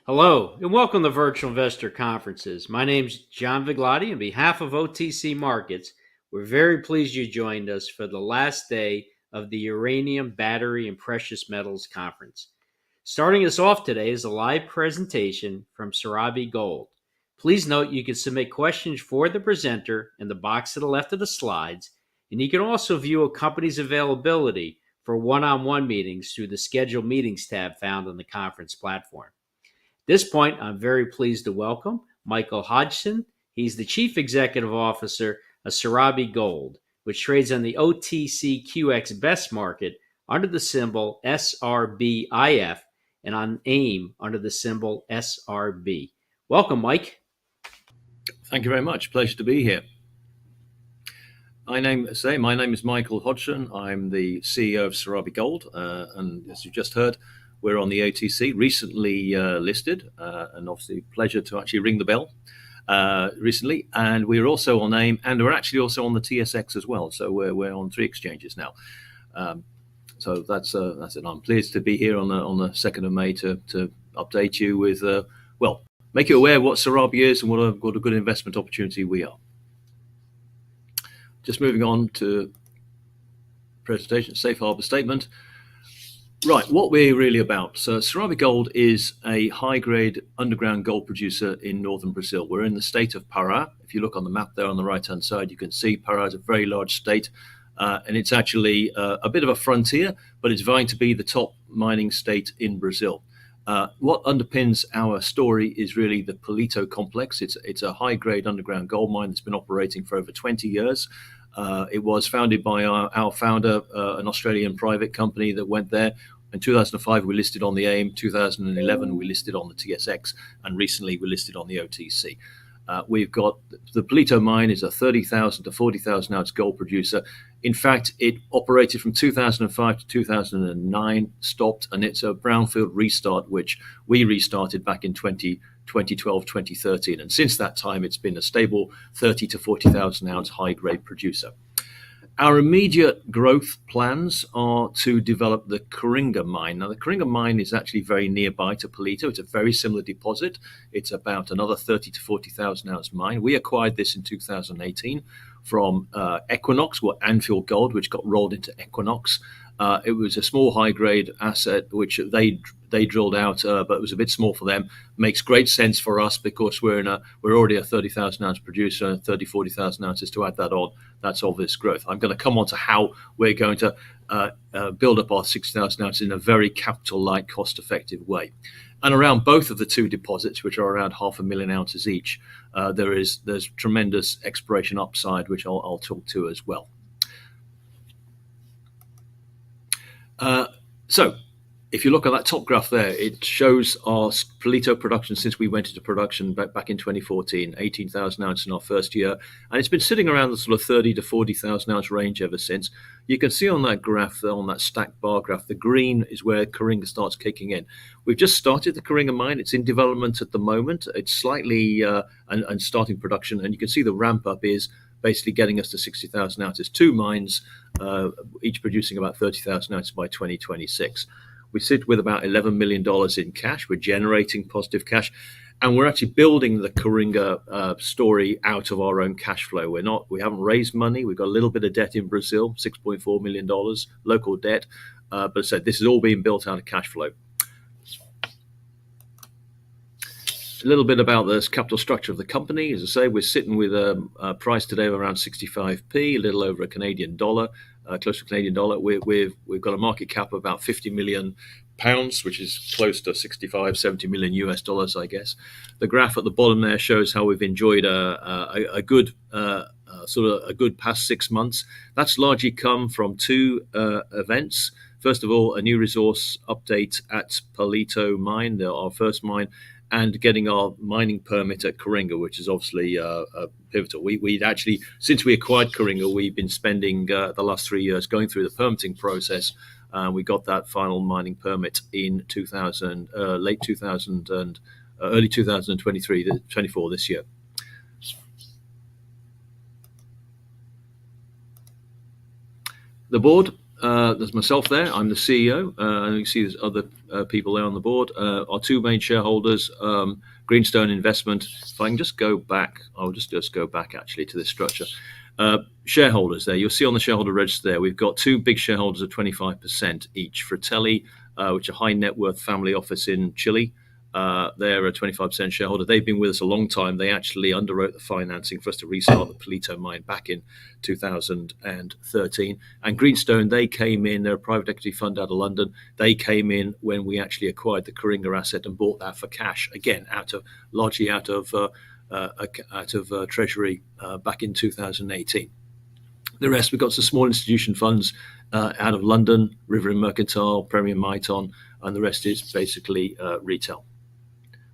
Hello, and welcome to Virtual Investor Conferences. My name is John Viglotti. On behalf of OTC Markets, we're very pleased you joined us for the last day of the Uranium, Battery, and Precious Metals Conference. Starting us off today is a live presentation from Serabi Gold. Please note you can submit questions for the presenter in the box to the left of the slides, and you can also view a company's availability for one-on-one meetings through the Schedule Meetings tab found on the conference platform. At this point, I'm very pleased to welcome Michael Hodgson. He's the Chief Executive Officer of Serabi Gold, which trades on the OTCQX Best Market under the symbol SRBIF and on AIM under the symbol SRB. Welcome, Mike. Thank you very much. Pleasure to be here. My name is Michael Hodgson. I'm the CEO of Serabi Gold, and as you just heard, we're on the OTC, recently listed, and obviously pleasure to actually ring the bell recently. And we're also on AIM, and we're actually also on the TSX as well. So we're on 3 exchanges now. So that's it. I'm pleased to be here on the 2nd of May to update you with, make you aware of what Serabi is and what a good investment opportunity we are. Just moving on to presentation, safe harbor statement. Right, what we're really about. So Serabi Gold is a high-grade underground gold producer in northern Brazil. We're in the state of Pará. If you look on the map there on the right-hand side, you can see Pará is a very large state, and it's actually a bit of a frontier, but it's vying to be the top mining state in Brazil. What underpins our story is really the Palito complex. It's a high-grade underground gold mine that's been operating for over 20 years. It was founded by our founder, an Australian private company that went there. In 2005, we listed on the AIM. 2011, we listed on the TSX, and recently we listed on the OTC. We've got the Palito mine is a 30,000 to 40,000 ounce gold producer. In fact, it operated from 2005 to 2009, stopped, and it's a brownfield restart, which we restarted back in 2012, 2013. And since that time, it's been a stable 30 to 40,000 ounce high-grade producer. Our immediate growth plans are to develop the Coringa mine. Now, the Coringa mine is actually very nearby to Palito. It's a very similar deposit. It's about another 30 to 40,000 ounce mine. We acquired this in 2018 from Equinox, or Anfield Gold, which got rolled into Equinox. It was a small high-grade asset which they drilled out, but it was a bit small for them. Makes great sense for us because we're already a 30,000 ounce producer, 30, 40,000 ounces to add that on. That's obvious growth. I'm going to come on to how we're going to build up our 6,000 ounces in a very capital-light, cost-effective way. And around both of the two deposits, which are around 500,000 ounces each, there's tremendous exploration upside, which I'll talk to as well. So if you look at that top graph there, it shows our Palito production since we went into production back in 2014, 18,000 ounces in our first year. And it's been sitting around the sort of 30 to 40,000 ounce range ever since. You can see on that graph there, on that stacked bar graph, the green is where Coringa starts kicking in. We've just started the Coringa mine. It's in development at the moment. It's slightly and starting production. And you can see the ramp up is basically getting us to 60,000 ounces. 2 mines, each producing about 30,000 ounces by 2026. We sit with about $11 million in cash. We're generating positive cash, and we're actually building the Coringa story out of our own cash flow. We haven't raised money. We've got a little bit of debt in Brazil, $6.4 million local debt, but as I said, this is all being built out of cash flow. A little bit about the capital structure of the company. As I say, we're sitting with a price today of around 65p, a little over a Canadian dollar, close to Canadian dollar. We've got a market cap of about 50 million pounds, which is close to 65, 70 million US dollars, I guess. The graph at the bottom there shows how we've enjoyed a good past 6 months. That's largely come from 2 events. First of all, a new resource update at Palito mine, our first mine, and getting our mining permit at Coringa, which is obviously pivotal. We'd actually, since we acquired Coringa, we've been spending the last 3 years going through the permitting process. We got that final mining permit in late 2000 and early 2023, 24 this year. The board there's myself there. I'm the CEO, and you can see there's other people there on the board. Our two main shareholders, Greenstone Investment. If I can just go back, I'll just go back actually to this structure. Shareholders there. You'll see on the shareholder register there, we've got two big shareholders of 25% each. Fratelli, which are a high net worth family office in Chile. They're a 25% shareholder. They've been with us a long time. They actually underwrote the financing for us to restart the Palito mine back in 2013. And Greenstone, they came in, they're a private equity fund out of London. They came in when we actually acquired the Coringa asset and bought that for cash, again, largely out of Treasury back in 2018. The rest, we've got some small institution funds out of London, River and Mercantile, Premier Miton, and the rest is basically retail.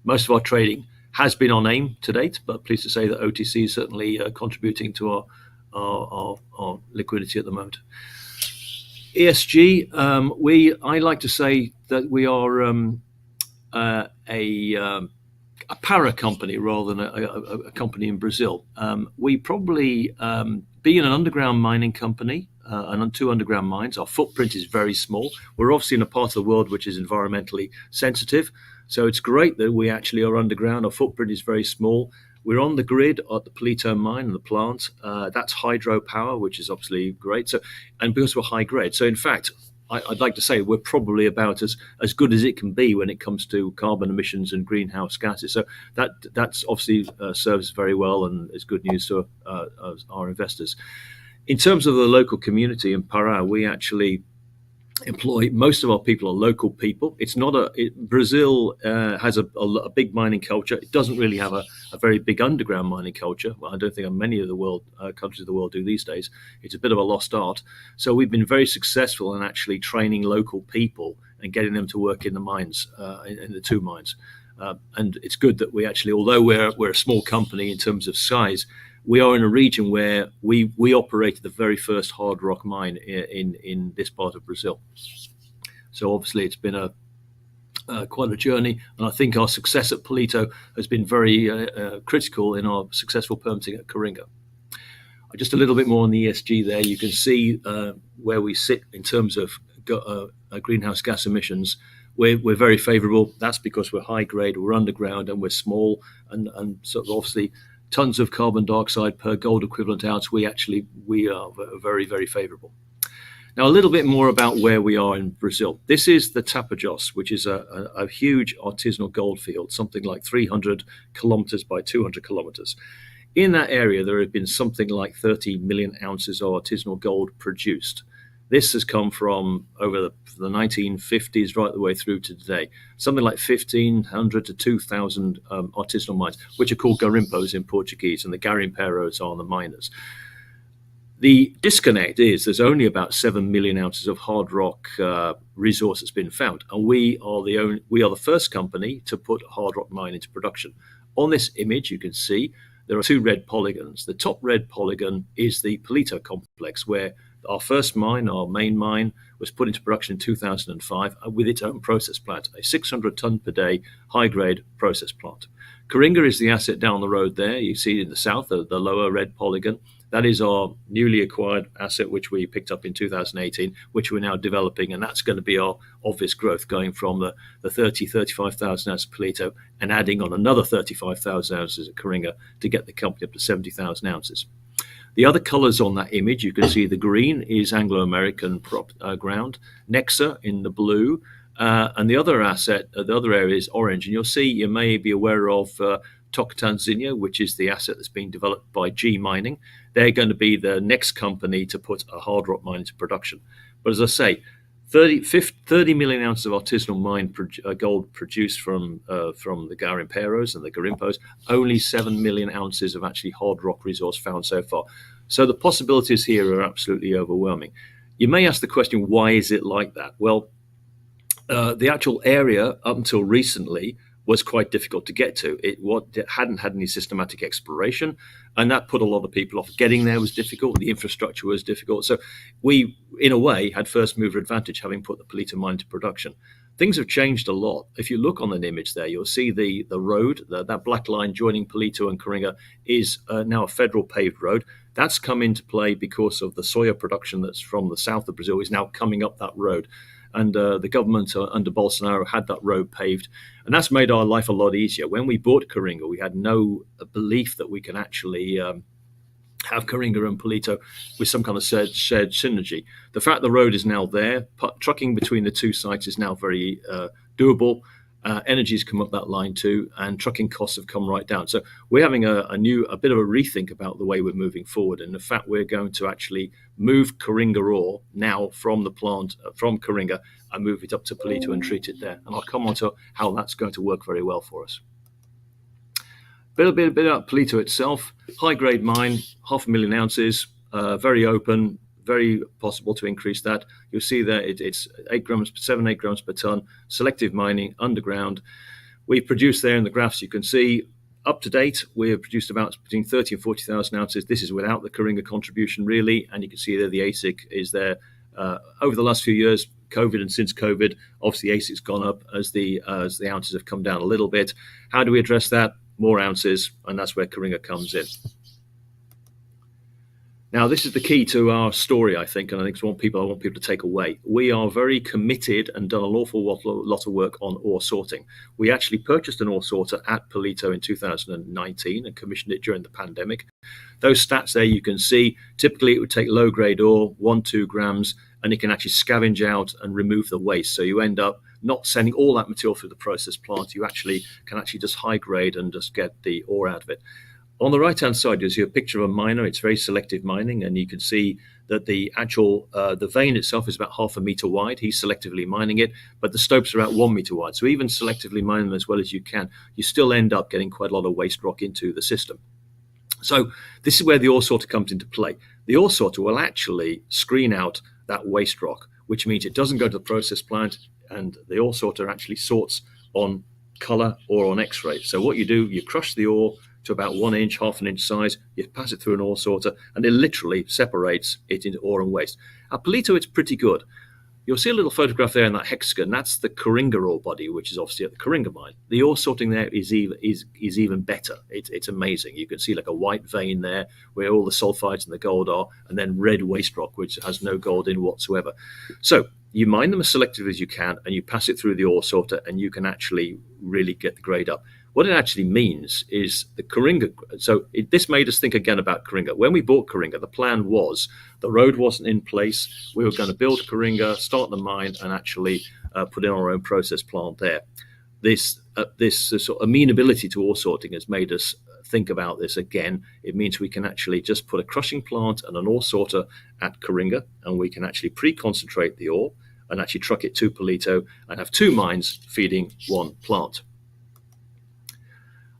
Most of our trading has been on AIM to date, but pleased to say that OTC is certainly contributing to our liquidity at the moment. ESG, I like to say that we are a para company rather than a company in Brazil. We probably, being an underground mining company and two underground mines, our footprint is very small. We're obviously in a part of the world which is environmentally sensitive. So it's great that we actually are underground. Our footprint is very small. We're on the grid at the Palito mine and the plant. That's hydropower, which is obviously great. So, and because we're high grade. So in fact, I'd like to say we're probably about as good as it can be when it comes to carbon emissions and greenhouse gases. So that's obviously serves very well and is good news to our investors. In terms of the local community in Pará, we actually employ, most of our people are local people. It's not Brazil has a big mining culture. It doesn't really have a very big underground mining culture. Well, I don't think many of the world countries of the world do these days. It's a bit of a lost art. So we've been very successful in actually training local people and getting them to work in the mines, in the two mines. And it's good that we actually, although we're a small company in terms of size, we are in a region where we operated the very first hard rock mine in this part of Brazil. So obviously it's been quite a journey, and I think our success at Palito has been very critical in our successful permitting at Coringa. Just a little bit more on the ESG there. You can see where we sit in terms of greenhouse gas emissions. We're very favourable. That's because we're high grade, we're underground, and we're small, and sort of obviously tons of carbon dioxide per gold equivalent ounce. We are very, very favourable. Now, a little bit more about where we are in Brazil. This is the Tapajós, which is a huge artisanal gold field, something like 300 kilometres by 200 kilometres. In that area, there have been something like 30 million ounces of artisanal gold produced. This has come from over the 1950s right the way through to today. Something like 1,500 to 2,000 artisanal mines, which are called garimpos in Portuguese, and the garimpeiros are the miners. The disconnect is there's only about 7 million ounces of hard rock resource that's been found, and we are the first company to put a hard rock mine into production. On this image, you can see there are two red polygons. The top red polygon is the Palito complex, where our first mine, our main mine, was put into production in 2005 with its own process plant, a 600 ton per day high-grade process plant. Coringa is the asset down the road there. You see in the south, the lower red polygon. That is our newly acquired asset, which we picked up in 2018, which we're now developing, and that's going to be our obvious growth, going from the 35,000 ounces of Palito and adding on another 35,000 ounces at Coringa to get the company up to 70,000 ounces. The other colours on that image, you can see the green is Anglo-American ground, Nexa in the blue, and the other asset, the other area is orange. And you'll see, you may be aware of Tocantinzinho, which is the asset that's being developed by G Mining. They're going to be the next company to put a hard rock mine into production. But as I say, 30 million ounces of artisanal mine gold produced from the garimpeiros and the garimpos, only 7 million ounces of actually hard rock resource found so far. So the possibilities here are absolutely overwhelming. You may ask the question, why is it like that? Well, the actual area up until recently was quite difficult to get to. It hadn't had any systematic exploration, and that put a lot of people off. Getting there was difficult. The infrastructure was difficult. So we, in a way, had first mover advantage, having put the Palito mine into production. Things have changed a lot. If you look on an image there, you'll see the road, that black line joining Palito and Coringa is now a federal paved road. That's come into play because of the soya production that's from the south of Brazil is now coming up that road. And the government under Bolsonaro had that road paved. And that's made our life a lot easier. When we bought Coringa, we had no belief that we can actually have Coringa and Palito with some kind of shared synergy. The fact the road is now there, trucking between the two sites is now very doable. Energy's come up that line too, and trucking costs have come right down. So we're having a bit of a rethink about the way we're moving forward. And the fact we're going to actually move Coringa ore now from the plant, from Coringa, and move it up to Palito and treat it there. And I'll come on to how that's going to work very well for us. A bit about Palito itself. High-grade mine, 500,000 ounces, very open, very possible to increase that. You'll see there it's 8 grams per ton, selective mining, underground. We produce there in the graphs, you can see, up to date, we've produced about between 30 and 40,000 ounces. This is without the Coringa contribution, really, and you can see there the AISC is there. Over the last few years, COVID and since COVID, obviously AISC's gone up as the ounces have come down a little bit. How do we address that? More ounces, and that's where Coringa comes in. Now, this is the key to our story, I think, and I think it's what I want people to take away. We are very committed and done an awful lot of work on ore sorting. We actually purchased an ore sorter at Palito in 2019 and commissioned it during the pandemic. Those stats there you can see, typically it would take low-grade ore, 1-2 grams, and it can actually scavenge out and remove the waste. So you end up not sending all that material through the process plant. You can just high-grade and just get the ore out of it. On the right-hand side, you see a picture of a miner. It's very selective mining, and you can see that the actual the vein itself is about 0.5 meter wide. He's selectively mining it, but the stopes are about 1 meter wide. So even selectively mining them as well as you can, you still end up getting quite a lot of waste rock into the system. So this is where the ore sorter comes into play. The ore sorter will actually screen out that waste rock, which means it doesn't go to the process plant, and the ore sorter actually sorts on color or on X-ray. So what you do, you crush the ore to about 1 inch, 1/2 inch size, you pass it through an ore sorter, and it literally separates it into ore and waste. At Palito, it's pretty good. You'll see a little photograph there in that hexagon. That's the Coringa ore body, which is obviously at the Coringa mine. The ore sorting there is even better. It's amazing. You can see like a white vein there where all the sulfides and the gold are, and then red waste rock, which has no gold in whatsoever. So you mine them as selectively as you can, and you pass it through the ore sorter, and you can actually really get the grade up. What it actually means is the Coringa. This made us think again about Coringa. When we bought Coringa, the plan was the road wasn't in place. We were going to build Coringa, start the mine, and actually put in our own process plant there. This sort of amenability to ore sorting has made us think about this again. It means we can actually just put a crushing plant and an ore sorter at Coringa, and we can actually pre-concentrate the ore and actually truck it to Palito and have 2 mines feeding 1 plant.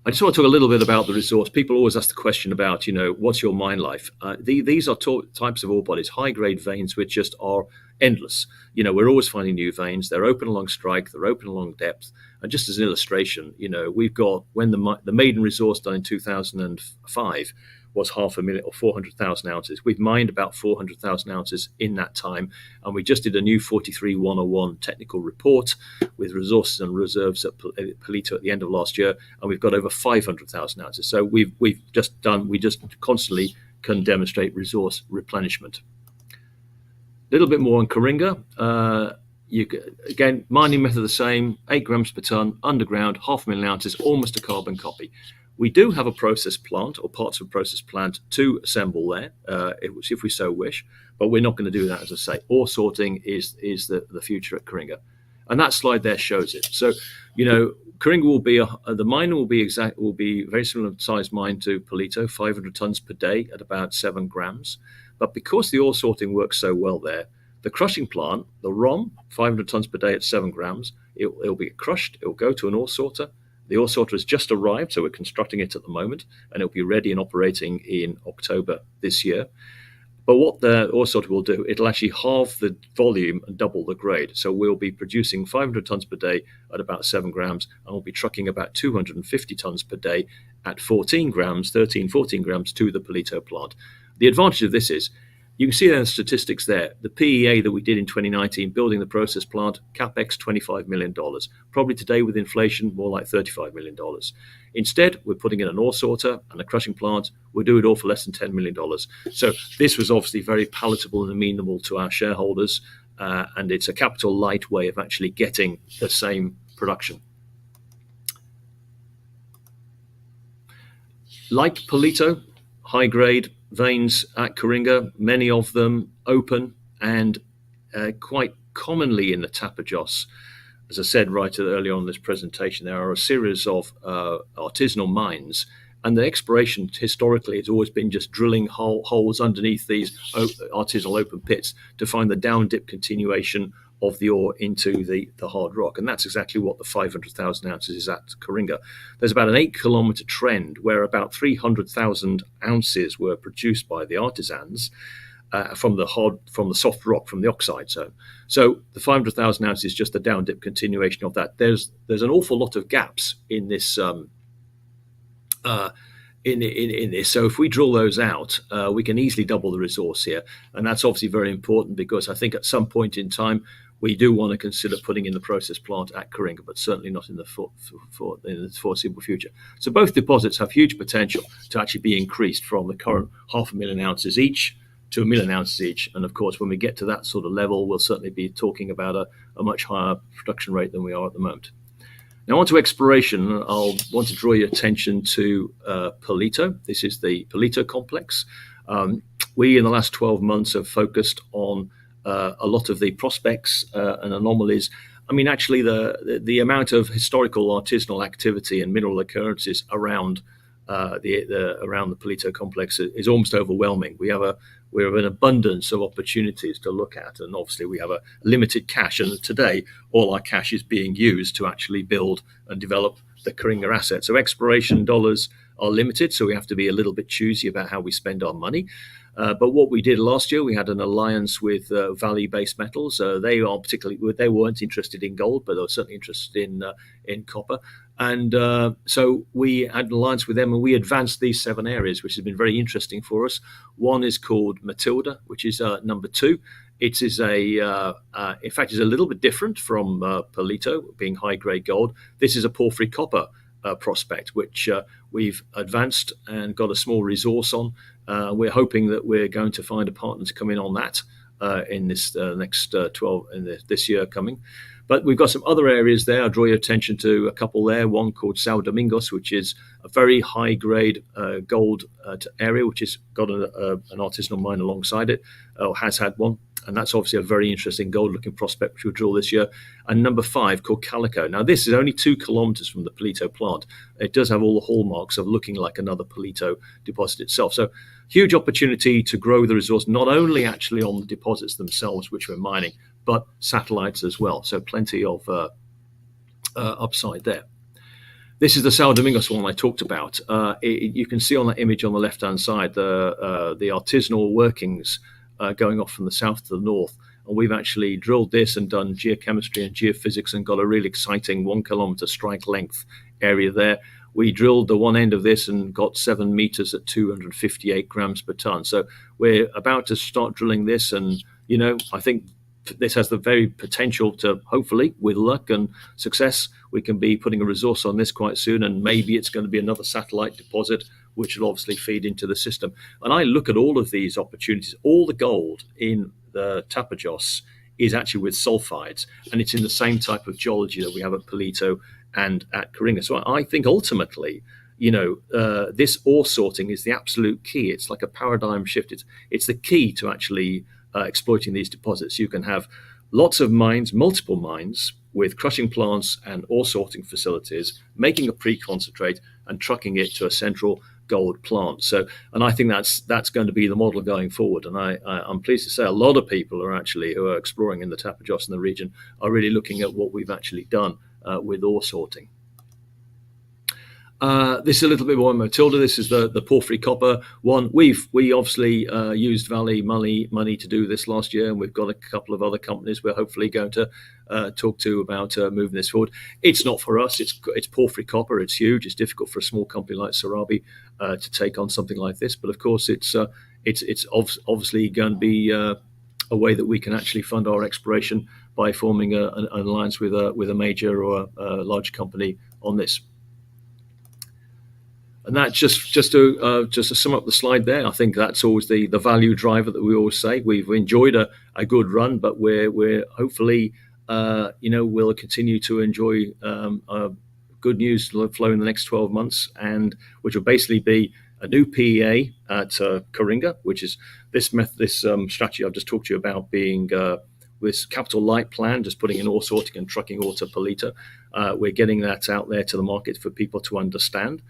I just want to talk a little bit about the resource. People always ask the question about, what's your mine life? These are types of ore bodies, high-grade veins, which just are endless. We're always finding new veins. They're open along strike. They're open along depth. And just as an illustration, we've got, when the maiden resource done in 2005 was 500,000 or 400,000 ounces. We've mined about 400,000 ounces in that time, and we just did a new 43-101 technical report with resources and reserves at Palito at the end of last year, and we've got over 500,000 ounces. So we just constantly can demonstrate resource replenishment. A little bit more on Coringa. Again, mining method the same, 8 grams per ton, underground, 500,000 ounces, almost a carbon copy. We do have a process plant or parts of a process plant to assemble there, if we so wish, but we're not going to do that, as I say. Ore sorting is the future at Coringa. And that slide there shows it. So, Coringa will be, the mine will be very similar size mine to Palito, 500 tons per day at about 7 grams. But because the ore sorting works so well there, the crushing plant, the ROM, 500 tons per day at 7 grams, it'll be crushed, it'll go to an ore sorter. The ore sorter has just arrived, so we're constructing it at the moment, and it'll be ready and operating in October this year. But what the ore sorter will do, it'll actually halve the volume and double the grade. So we'll be producing 500 tons per day at about 7 grams, and we'll be trucking about 250 tons per day at 14 grams to the Palito plant. The advantage of this is You can see the statistics there. The PEA that we did in 2019, building the process plant, CapEx $25 million. Probably today with inflation, more like $35 million. Instead, we're putting in an ore sorter and a crushing plant. We'll do it all for less than $10 million. So this was obviously very palatable and amenable to our shareholders, and it's a capital light way of actually getting the same production. Like Palito, high grade veins at Coringa, many of them open and quite commonly in the Tapajos. As I said right earlier on in this presentation, there are a series of artisanal mines, and the exploration historically has always been just drilling holes underneath these artisanal open pits to find the down dip continuation of the ore into the hard rock. And that's exactly what the 500,000 ounces is at Coringa. There's about an 8-kilometer trend where about 300,000 ounces were produced by the artisans from the soft rock, from the oxide zone. So the 500,000 ounces is just the down dip continuation of that. There's an awful lot of gaps in this in this. So if we drill those out, we can easily double the resource here. And that's obviously very important, because I think at some point in time, we do want to consider putting in the process plant at Coringa, but certainly not in the foreseeable future. So both deposits have huge potential to actually be increased from the current 500,000 ounces each to 1 million ounces each. And of course, when we get to that sort of level, we'll certainly be talking about a much higher production rate than we are at the moment. Now, on to exploration. I'll want to draw your attention to Palito. This is the Palito complex. We, in the last 12 months, have focused on a lot of the prospects and anomalies. I mean, actually, the amount of historical artisanal activity and mineral occurrences around the Palito complex is almost overwhelming. We have an abundance of opportunities to look at, and obviously we have a limited cash, and today all our cash is being used to actually build and develop the Coringa asset. So exploration dollars are limited, so we have to be a little bit choosy about how we spend our money. But what we did last year, we had an alliance with Valley Base Metals. They weren't interested in gold, but they were certainly interested in copper. And so we had an alliance with them, and we advanced these 7 areas, which has been very interesting for us. One is called Matilda, which is number 2. It is in fact, is a little bit different from Palito, being high-grade gold. This is a porphyry copper prospect, which we've advanced and got a small resource on. We're hoping that we're going to find a partner to come in on that in this next 12 in this year coming. But we've got some other areas there. I'll draw your attention to a couple there. One called São Domingos, which is a very high-grade gold area, which has got an artisanal mine alongside it, or has had one. And that's obviously a very interesting gold-looking prospect, which we'll drill this year. And number 5, called Calico. Now, this is only 2 kilometers from the Palito plant. It does have all the hallmarks of looking like another Palito deposit itself. So huge opportunity to grow the resource, not only actually on the deposits themselves, which we're mining, but satellites as well. So plenty of upside there. This is the São Domingos one I talked about. You can see on that image on the left-hand side the artisanal workings going off from the south to the north. And we've actually drilled this and done geochemistry and geophysics and got a really exciting 1 kilometer strike length area there. We drilled the one end of this and got 7 meters at 258 grams per ton. So we're about to start drilling this, and I think this has the very potential to, hopefully, with luck and success, we can be putting a resource on this quite soon, and maybe it's going to be another satellite deposit, which will obviously feed into the system. And I look at all of these opportunities. All the gold in the Tapajos is actually with sulfides, and it's in the same type of geology that we have at Palito and at Coringa. So I think ultimately, this ore sorting is the absolute key. It's like a paradigm shift. It's the key to actually exploiting these deposits. You can have lots of mines, multiple mines, with crushing plants and ore sorting facilities, making a pre-concentrate and trucking it to a central gold plant. So, and I think that's going to be the model going forward. And I'm pleased to say a lot of people who are exploring in the Tapajos and the region are really looking at what we've actually done with ore sorting. This is a little bit more Matilda. This is the porphyry copper one. We obviously used Valley money to do this last year, and we've got a couple of other companies we're hopefully going to talk to about moving this forward. It's not for us. It's porphyry copper. It's huge. It's difficult for a small company like Serabi to take on something like this. But of course, it's it's obviously going to be a way that we can actually fund our exploration by forming an alliance with a major or a large company on this. And that's just to sum up the slide there. I think that's always the value driver that we always say. We've enjoyed a good run, but we're hopefully we'll continue to enjoy good news flow in the next 12 months, and which will basically be a new PEA at Coringa, which is this strategy I've just talked to you about, being this capital light plan, just putting in ore sorting and trucking ore to Palito. We're getting that out there to the market for people to understand.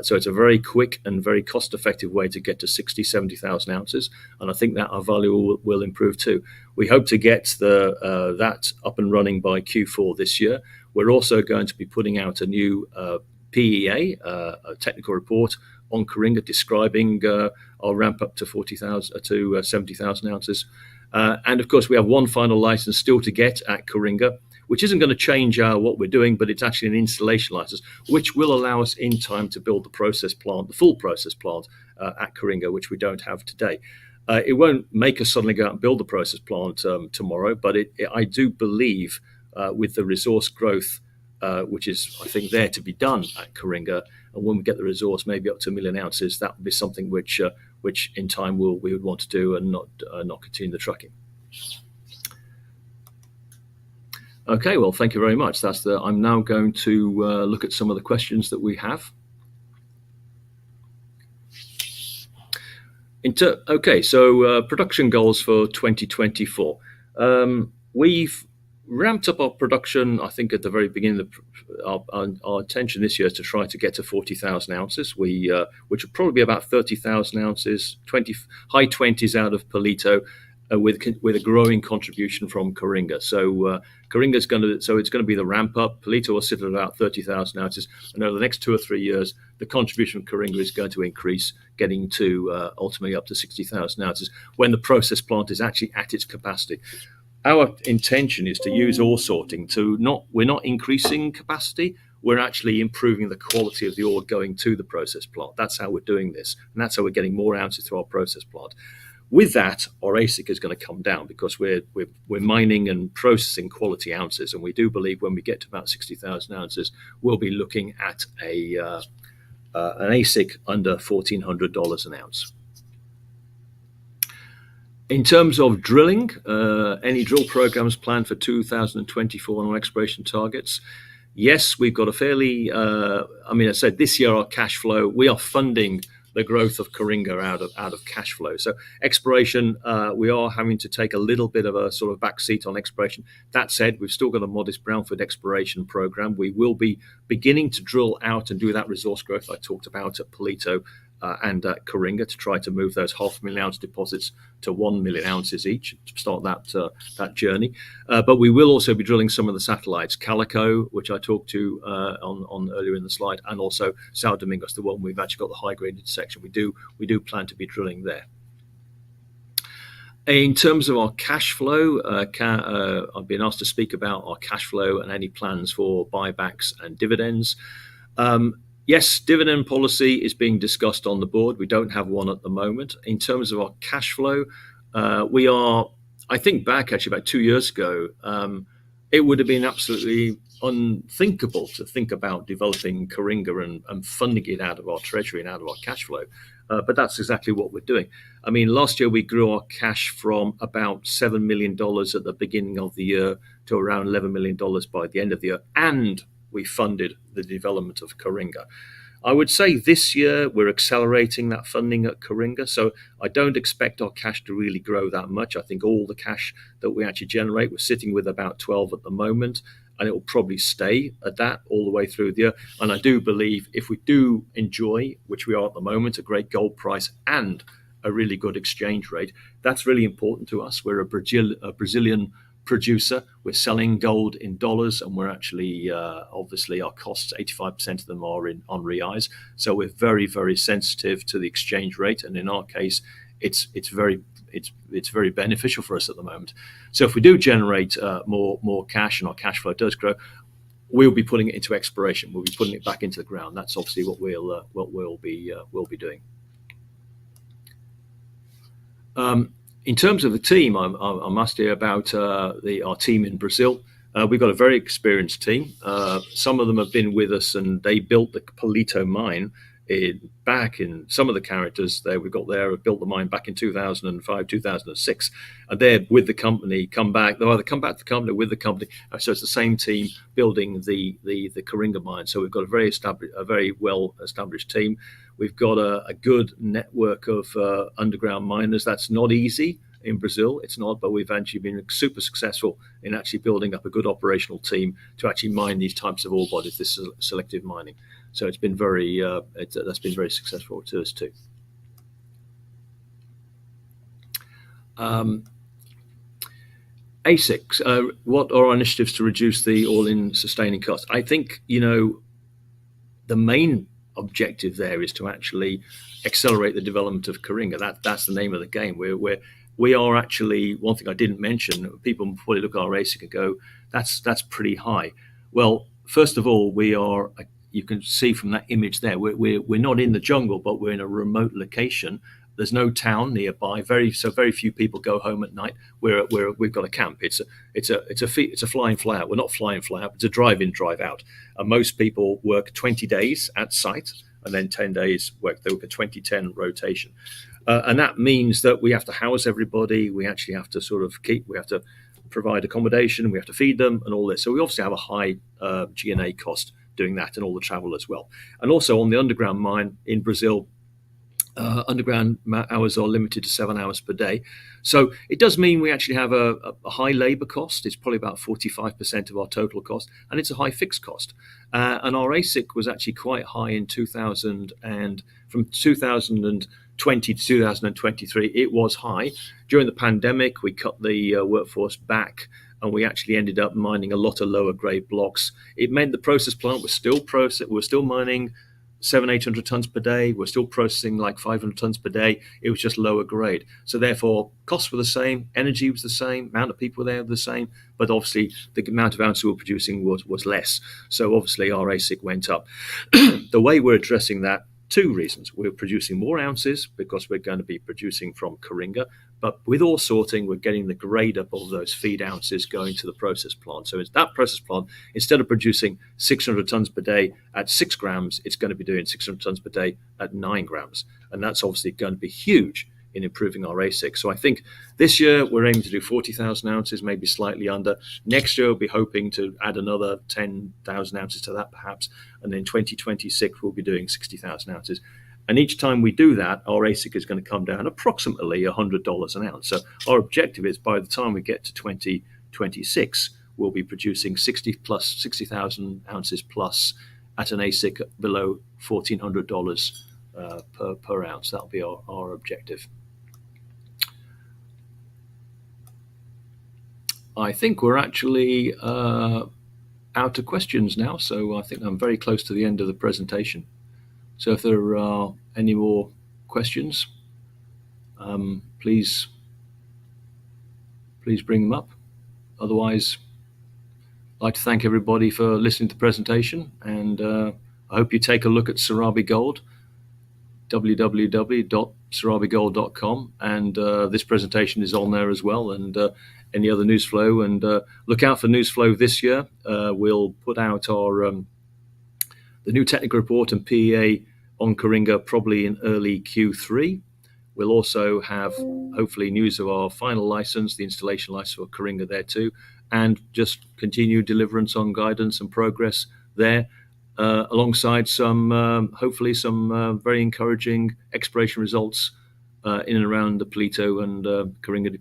So it's a very quick and very cost-effective way to get to 60, 70,000 ounces, and I think that our value will improve too. We hope to get that up and running by Q4 this year. We're also going to be putting out a new PEA, a technical report on Coringa, describing our ramp up to 40,000 to 70,000 ounces. And of course, we have one final license still to get at Coringa, which isn't going to change what we're doing, but it's actually an installation license, which will allow us in time to build the process plant, the full process plant at Coringa, which we don't have today. It won't make us suddenly go out and build the process plant tomorrow, but I do believe with the resource growth, which is, I think, there to be done at Coringa, and when we get the resource, maybe up to 1 million ounces, that would be something which in time we would want to do and not continue the trucking. Okay, well, thank you very much. I'm now going to look at some of the questions that we have. So production goals for 2024. We've ramped up our production, I think, at the very beginning. Our intention this year is to try to get to 40,000 ounces, which would probably be about 30,000 ounces, high 20s out of Palito, with a growing contribution from Coringa. So Coringa's it's going to be the ramp up. Palito will sit at about 30,000 ounces, and over the next 2 or 3 years, the contribution from Coringa is going to increase, getting to ultimately up to 60,000 ounces when the process plant is actually at its capacity. Our intention is to use ore sorting we're not increasing capacity, we're actually improving the quality of the ore going to the process plant. That's how we're doing this, and that's how we're getting more ounces through our process plant. With that, our AISC is going to come down because we're mining and processing quality ounces, and we do believe when we get to about 60,000 ounces, we'll be looking at an AISC under $1,400 an ounce. In terms of drilling, any drill programs planned for 2024 on our exploration targets? Yes, we've got a fairly, I said this year our cash flow, we are funding the growth of Coringa out of cash flow. So exploration, we are having to take a little bit of a sort of backseat on exploration. That said, we've still got a modest brownfield exploration program. We will be beginning to drill out and do that resource growth I talked about at Palito and at Coringa to try to move those 500,000 ounce deposits to 1 million ounces each to start that journey. But we will also be drilling some of the satellites, Calico, which I talked to on earlier in the slide, and also Sao Domingos, the one we've actually got the high grade intersection. We do plan to be drilling there. In terms of our cash flow, I've been asked to speak about our cash flow and any plans for buybacks and dividends. Yes, dividend policy is being discussed on the board. We don't have one at the moment. In terms of our cash flow, I think back actually about 2 years ago, it would have been absolutely unthinkable to think about developing Coringa and funding it out of our treasury and out of our cash flow. But that's exactly what we're doing. I mean, last year we grew our cash from about $7 million at the beginning of the year to around $11 million by the end of the year, and we funded the development of Coringa. I would say this year we're accelerating that funding at Coringa, so I don't expect our cash to really grow that much. I think all the cash that we actually generate, we're sitting with about 12 at the moment, and it will probably stay at that all the way through the year. And I do believe if we do enjoy, which we are at the moment, a great gold price and a really good exchange rate, that's really important to us. We're a Brazilian producer. We're selling gold in dollars, and we're actually obviously our costs, 85% of them are on reais. So we're very, very sensitive to the exchange rate, and in our case, it's very beneficial for us at the moment. So if we do generate more cash and our cash flow does grow, we'll be putting it into exploration. We'll be putting it back into the ground. That's obviously what we'll be doing. In terms of the team, I must hear about our team in Brazil. We've got a very experienced team. Some of them have been with us, and they built the Palito mine back in some of the characters there we've got there have built the mine back in 2005, 2006, and they're with the company. They'll either come back to the company or with the company. So it's the same team building the Coringa mine. So we've got a very well established team. We've got a good network of underground miners. That's not easy in Brazil. It's not, but we've actually been super successful in actually building up a good operational team to actually mine these types of ore bodies, this selective mining. So it's been that's been very successful to us too. ASICs, what are our initiatives to reduce the all-in sustaining cost? I think, the main objective there is to actually accelerate the development of Coringa. That's the name of the game. We are actually, one thing I didn't mention, people probably look at our ASIC and go, that's pretty high. Well, first of all, you can see from that image there, we're not in the jungle, but we're in a remote location. There's no town nearby. Very few people go home at night. We've got a camp. It's a fly-in, fly-out. We're not fly-in, fly-out. It's a drive-in, drive-out. And most people work 20 days at site, and then 10 days work. They work a 20-10 rotation, and that means that we have to house everybody. We actually have to we have to provide accommodation. We have to feed them, and all this. So we obviously have a high G&A cost doing that, and all the travel as well. And also on the underground mine in Brazil, underground hours are limited to 7 hours per day. So it does mean we actually have a high labor cost. It's probably about 45% of our total cost, and it's a high fixed cost. And our ASIC was actually quite high in 2000, and from 2020 to 2023, it was high. During the pandemic, we cut the workforce back, and we actually ended up mining a lot of lower grade blocks. It meant the process plant was still mining 700-800 tons per day. We're still processing like 500 tons per day. It was just lower grade. So therefore, costs were the same, energy was the same, amount of people there were the same, but obviously the amount of ounces we were producing was less. So obviously our ASIC went up. The way we're addressing that, two reasons. We're producing more ounces because we're going to be producing from Coringa, but with ore sorting, we're getting the grade up of those feed ounces going to the process plant. So it's that process plant, instead of producing 600 tons per day at 6 grams, it's going to be doing 600 tons per day at 9 grams. And that's obviously going to be huge in improving our ASIC. So I think this year we're aiming to do 40,000 ounces, maybe slightly under. Next year we'll be hoping to add another 10,000 ounces to that perhaps. And then 2026 we'll be doing 60,000 ounces. And each time we do that, our ASIC is going to come down approximately $100 an ounce. So our objective is by the time we get to 2026, we'll be producing 60,000 ounces plus at an ASIC below $1,400 per ounce. That'll be our objective. I think we're actually out of questions now, so I think I'm very close to the end of the presentation. So if there are any more questions, please bring them up. Otherwise, I'd like to thank everybody for listening to the presentation, and I hope you take a look at Serabi Gold, www.serabigold.com, and this presentation is on there as well, and any other news flow, and look out for news flow this year. We'll put out our the new technical report and PEA on Coringa probably in early Q3. We'll also have hopefully news of our final license, the installation license for Coringa there too, and just continued deliverance on guidance and progress there, alongside some hopefully some very encouraging exploration results in and around the Palito and Coringa